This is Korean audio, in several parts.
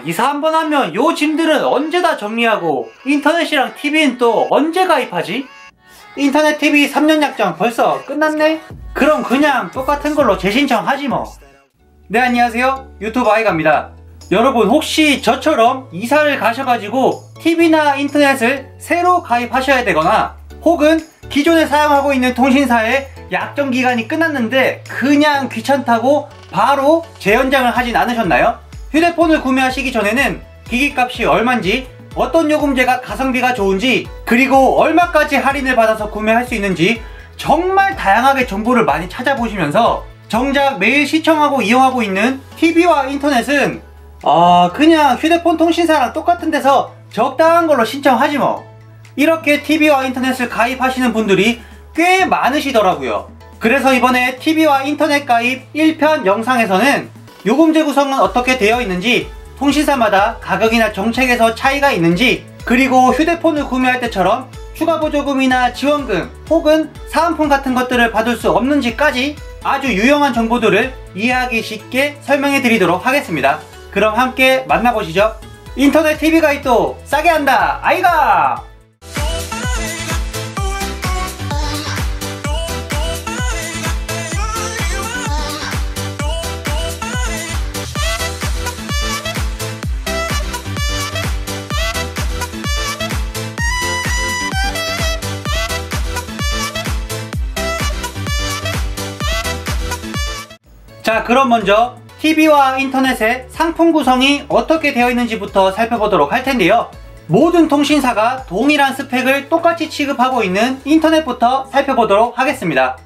이사 한번 하면 요 짐들은 언제 다 정리하고 인터넷이랑 TV는 또 언제 가입하지? 인터넷 TV 3년 약정 벌써 끝났네? 그럼 그냥 똑같은 걸로 재신청하지 뭐. 네, 안녕하세요, 유튜브 아이가입니다. 여러분, 혹시 저처럼 이사를 가셔가지고 TV나 인터넷을 새로 가입하셔야 되거나 혹은 기존에 사용하고 있는 통신사의 약정 기간이 끝났는데 그냥 귀찮다고 바로 재연장을 하진 않으셨나요? 휴대폰을 구매하시기 전에는 기기값이 얼만지, 어떤 요금제가 가성비가 좋은지, 그리고 얼마까지 할인을 받아서 구매할 수 있는지 정말 다양하게 정보를 많이 찾아보시면서 정작 매일 시청하고 이용하고 있는 TV와 인터넷은 그냥 휴대폰 통신사랑 똑같은 데서 적당한 걸로 신청하지 뭐. 이렇게 TV와 인터넷을 가입하시는 분들이 꽤 많으시더라고요. 그래서 이번에 TV와 인터넷 가입 1편 영상에서는 요금제 구성은 어떻게 되어 있는지, 통신사마다 가격이나 정책에서 차이가 있는지, 그리고 휴대폰을 구매할 때처럼 추가 보조금이나 지원금 혹은 사은품 같은 것들을 받을 수 없는지까지 아주 유용한 정보들을 이해하기 쉽게 설명해 드리도록 하겠습니다. 그럼 함께 만나보시죠. 인터넷 TV 가입도 싸게 한다, 아이가! 자, 그럼 먼저 TV와 인터넷의 상품 구성이 어떻게 되어 있는지부터 살펴보도록 할 텐데요. 모든 통신사가 동일한 스펙을 똑같이 취급하고 있는 인터넷부터 살펴보도록 하겠습니다.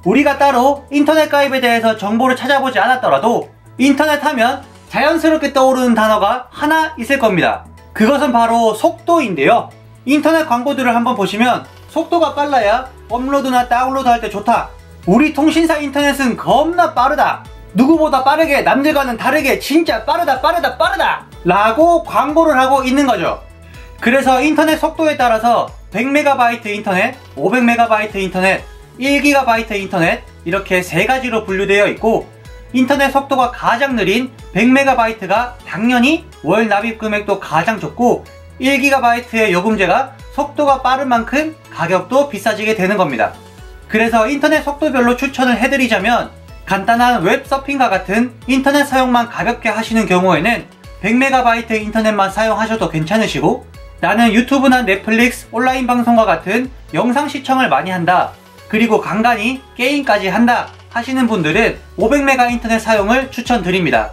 우리가 따로 인터넷 가입에 대해서 정보를 찾아보지 않았더라도 인터넷 하면 자연스럽게 떠오르는 단어가 하나 있을 겁니다. 그것은 바로 속도인데요. 인터넷 광고들을 한번 보시면 속도가 빨라야 업로드나 다운로드 할 때 좋다, 우리 통신사 인터넷은 겁나 빠르다, 누구보다 빠르게, 남들과는 다르게 진짜 빠르다 라고 광고를 하고 있는 거죠. 그래서 인터넷 속도에 따라서 100MB 인터넷, 500MB 인터넷, 1GB 인터넷, 이렇게 세 가지로 분류되어 있고, 인터넷 속도가 가장 느린 100MB가 당연히 월 납입 금액도 가장 적고, 1GB의 요금제가 속도가 빠른 만큼 가격도 비싸지게 되는 겁니다. 그래서 인터넷 속도별로 추천을 해드리자면, 간단한 웹 서핑과 같은 인터넷 사용만 가볍게 하시는 경우에는 100MB 인터넷만 사용하셔도 괜찮으시고, 나는 유튜브나 넷플릭스, 온라인 방송과 같은 영상 시청을 많이 한다, 그리고 간간히 게임까지 한다 하시는 분들은 500MB 인터넷 사용을 추천드립니다.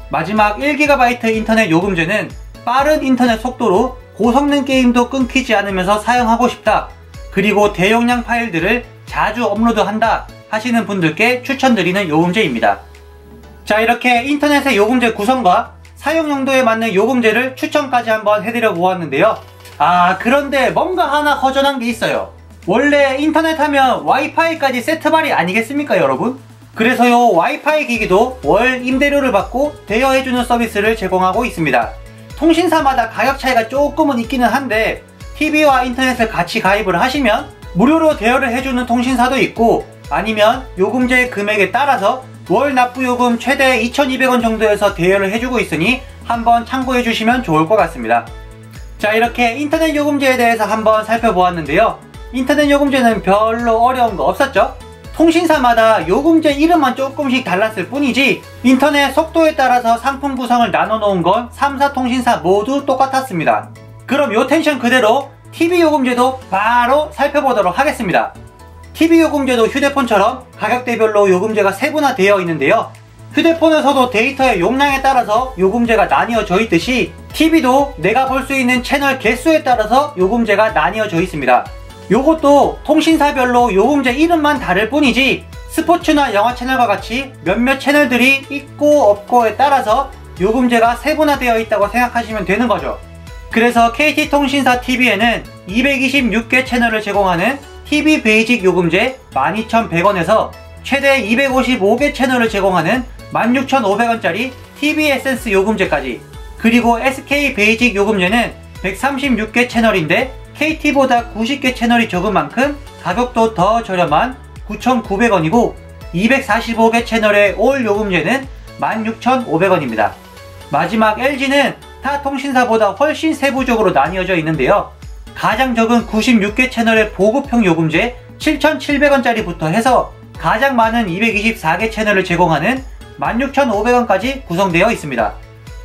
마지막 1GB 인터넷 요금제는 빠른 인터넷 속도로 고성능 게임도 끊기지 않으면서 사용하고 싶다, 그리고 대용량 파일들을 자주 업로드한다 하시는 분들께 추천드리는 요금제입니다. 자, 이렇게 인터넷의 요금제 구성과 사용 용도에 맞는 요금제를 추천까지 한번 해드려 보았는데요. 그런데 뭔가 하나 허전한 게 있어요. 원래 인터넷 하면 와이파이까지 세트발이 아니겠습니까, 여러분? 그래서 요 와이파이 기기도 월 임대료를 받고 대여해주는 서비스를 제공하고 있습니다. 통신사마다 가격 차이가 조금은 있기는 한데, TV와 인터넷을 같이 가입을 하시면 무료로 대여를 해주는 통신사도 있고, 아니면 요금제 금액에 따라서 월 납부요금 최대 2,200원 정도에서 대여를 해주고 있으니 한번 참고해 주시면 좋을 것 같습니다. 자, 이렇게 인터넷 요금제에 대해서 한번 살펴보았는데요. 인터넷 요금제는 별로 어려운 거 없었죠? 통신사마다 요금제 이름만 조금씩 달랐을 뿐이지 인터넷 속도에 따라서 상품 구성을 나눠 놓은 건 3사 통신사 모두 똑같았습니다. 그럼 요 텐션 그대로 TV 요금제도 바로 살펴보도록 하겠습니다. TV 요금제도 휴대폰처럼 가격대별로 요금제가 세분화되어 있는데요. 휴대폰에서도 데이터의 용량에 따라서 요금제가 나뉘어져 있듯이 TV도 내가 볼 수 있는 채널 개수에 따라서 요금제가 나뉘어져 있습니다. 요것도 통신사별로 요금제 이름만 다를 뿐이지 스포츠나 영화 채널과 같이 몇몇 채널들이 있고 없고에 따라서 요금제가 세분화되어 있다고 생각하시면 되는 거죠. 그래서 KT통신사 TV에는 226개 채널을 제공하는 TV 베이직 요금제 12,100원에서 최대 255개 채널을 제공하는 16,500원짜리 TV 에센스 요금제까지, 그리고 SK 베이직 요금제는 136개 채널인데 KT보다 90개 채널이 적은 만큼 가격도 더 저렴한 9,900원이고 245개 채널의 올 요금제는 16,500원입니다. 마지막 LG는 타 통신사보다 훨씬 세부적으로 나뉘어져 있는데요. 가장 적은 96개 채널의 보급형 요금제 7,700원짜리부터 해서 가장 많은 224개 채널을 제공하는 16,500원까지 구성되어 있습니다.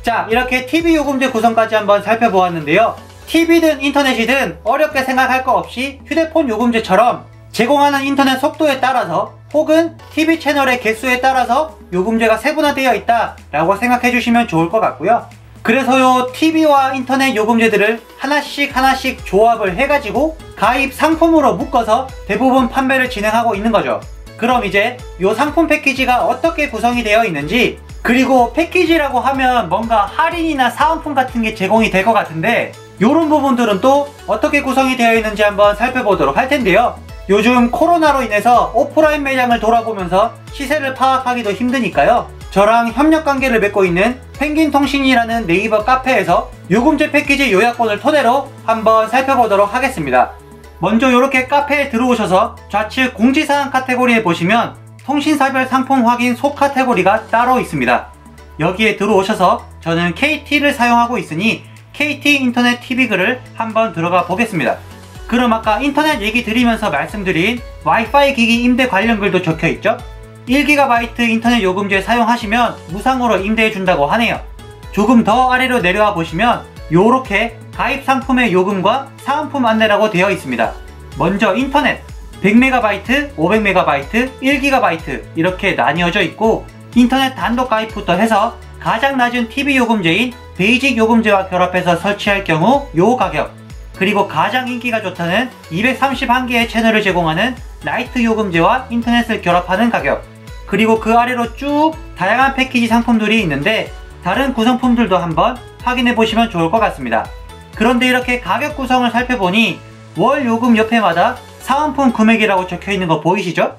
자, 이렇게 TV 요금제 구성까지 한번 살펴보았는데요. TV든 인터넷이든 어렵게 생각할 거 없이 휴대폰 요금제처럼 제공하는 인터넷 속도에 따라서 혹은 TV 채널의 개수에 따라서 요금제가 세분화되어 있다 라고 생각해 주시면 좋을 것 같고요. 그래서요, TV와 인터넷 요금제들을 하나씩 조합을 해가지고 가입 상품으로 묶어서 대부분 판매를 진행하고 있는 거죠. 그럼 이제 요 상품 패키지가 어떻게 구성이 되어 있는지, 그리고 패키지라고 하면 뭔가 할인이나 사은품 같은 게 제공이 될 것 같은데 요런 부분들은 또 어떻게 구성이 되어 있는지 한번 살펴보도록 할 텐데요. 요즘 코로나로 인해서 오프라인 매장을 돌아보면서 시세를 파악하기도 힘드니까요. 저랑 협력관계를 맺고 있는 펭귄통신이라는 네이버 카페에서 요금제 패키지 요약본을 토대로 한번 살펴보도록 하겠습니다. 먼저 이렇게 카페에 들어오셔서 좌측 공지사항 카테고리에 보시면 통신사별 상품 확인 소 카테고리가 따로 있습니다. 여기에 들어오셔서 저는 KT를 사용하고 있으니 KT 인터넷 TV글을 한번 들어가 보겠습니다. 그럼 아까 인터넷 얘기 드리면서 말씀드린 와이파이 기기 임대 관련 글도 적혀있죠? 1GB 인터넷 요금제 사용하시면 무상으로 임대해준다고 하네요. 조금 더 아래로 내려와 보시면 요렇게 가입 상품의 요금과 사은품 안내라고 되어 있습니다. 먼저 인터넷 100MB, 500MB, 1GB 이렇게 나뉘어져 있고, 인터넷 단독 가입부터 해서 가장 낮은 TV 요금제인 베이직 요금제와 결합해서 설치할 경우 요 가격, 그리고 가장 인기가 좋다는 231개의 채널을 제공하는 라이트 요금제와 인터넷을 결합하는 가격, 그리고 그 아래로 쭉 다양한 패키지 상품들이 있는데 다른 구성품들도 한번 확인해 보시면 좋을 것 같습니다. 그런데 이렇게 가격 구성을 살펴보니 월 요금 옆에마다 사은품 금액이라고 적혀 있는 거 보이시죠?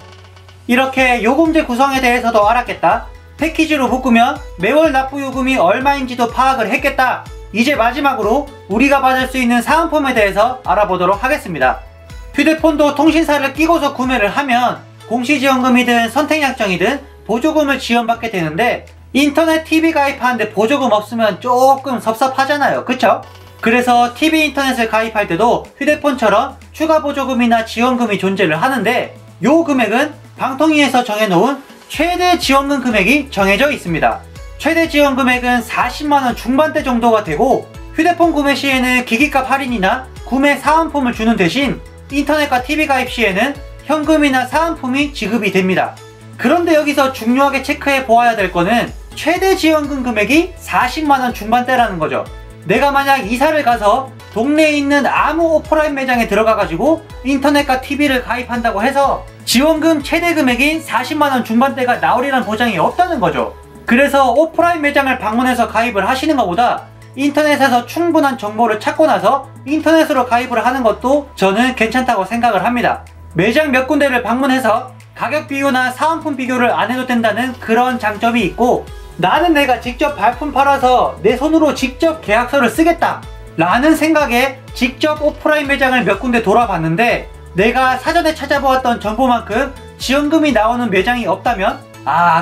이렇게 요금제 구성에 대해서도 알았겠다, 패키지로 묶으면 매월 납부 요금이 얼마인지도 파악을 했겠다. 이제 마지막으로 우리가 받을 수 있는 사은품에 대해서 알아보도록 하겠습니다. 휴대폰도 통신사를 끼고서 구매를 하면 공시지원금이든 선택약정이든 보조금을 지원받게 되는데, 인터넷 TV 가입하는데 보조금 없으면 조금 섭섭하잖아요, 그쵸? 그래서 TV 인터넷을 가입할 때도 휴대폰처럼 추가 보조금이나 지원금이 존재를 하는데, 요 금액은 방통위에서 정해놓은 최대 지원금 금액이 정해져 있습니다. 최대 지원 금액은 40만원 중반대 정도가 되고, 휴대폰 구매 시에는 기기값 할인이나 구매 사은품을 주는 대신 인터넷과 TV 가입 시에는 현금이나 사은품이 지급이 됩니다. 그런데 여기서 중요하게 체크해 보아야 될 거는 최대 지원금 금액이 40만원 중반대라는 거죠. 내가 만약 이사를 가서 동네에 있는 아무 오프라인 매장에 들어가가지고 인터넷과 TV를 가입한다고 해서 지원금 최대 금액인 40만원 중반대가 나오리란 보장이 없다는 거죠. 그래서 오프라인 매장을 방문해서 가입을 하시는 것보다 인터넷에서 충분한 정보를 찾고 나서 인터넷으로 가입을 하는 것도 저는 괜찮다고 생각을 합니다. 매장 몇 군데를 방문해서 가격 비교나 사은품 비교를 안 해도 된다는 그런 장점이 있고, 나는 내가 직접 발품 팔아서 내 손으로 직접 계약서를 쓰겠다 라는 생각에 직접 오프라인 매장을 몇 군데 돌아봤는데, 내가 사전에 찾아보았던 정보만큼 지원금이 나오는 매장이 없다면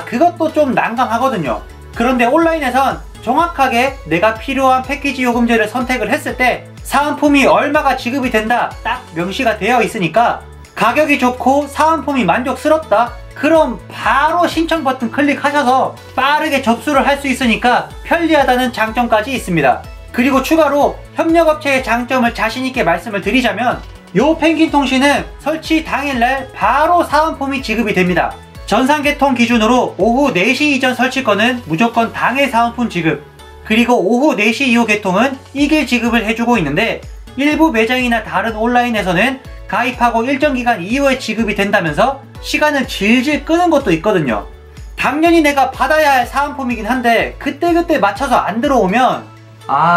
그것도 좀 난감하거든요. 그런데 온라인에선 정확하게 내가 필요한 패키지 요금제를 선택을 했을 때 사은품이 얼마가 지급이 된다 딱 명시가 되어 있으니까 가격이 좋고 사은품이 만족스럽다, 그럼 바로 신청 버튼 클릭하셔서 빠르게 접수를 할 수 있으니까 편리하다는 장점까지 있습니다. 그리고 추가로 협력업체의 장점을 자신있게 말씀을 드리자면, 요 펭귄통신은 설치 당일날 바로 사은품이 지급이 됩니다. 전산개통 기준으로 오후 4시 이전 설치권은 무조건 당일 사은품 지급, 그리고 오후 4시 이후 개통은 이길 지급을 해주고 있는데, 일부 매장이나 다른 온라인에서는 가입하고 일정 기간 이후에 지급이 된다면서 시간을 질질 끄는 것도 있거든요. 당연히 내가 받아야 할 사은품이긴 한데 그때그때 맞춰서 안 들어오면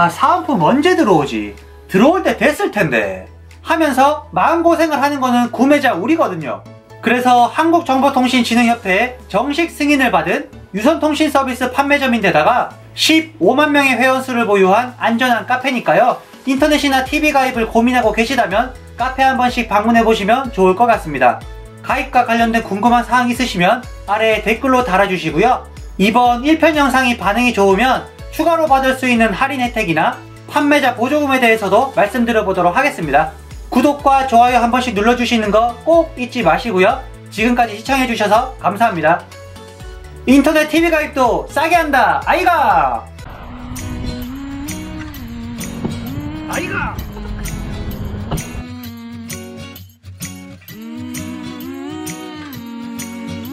사은품 언제 들어오지? 들어올 때 됐을 텐데 하면서 마음고생을 하는 거는 구매자 우리거든요. 그래서 한국정보통신진흥협회에 정식 승인을 받은 유선통신 서비스 판매점인데다가 15만 명의 회원수를 보유한 안전한 카페니까요. 인터넷이나 TV 가입을 고민하고 계시다면 카페 한 번씩 방문해 보시면 좋을 것 같습니다. 가입과 관련된 궁금한 사항 있으시면 아래에 댓글로 달아주시고요. 이번 1편 영상이 반응이 좋으면 추가로 받을 수 있는 할인 혜택이나 판매자 보조금에 대해서도 말씀드려 보도록 하겠습니다. 구독과 좋아요 한 번씩 눌러주시는 거 꼭 잊지 마시고요. 지금까지 시청해주셔서 감사합니다. 인터넷 TV 가입도 싸게 한다 아이가! 아이가!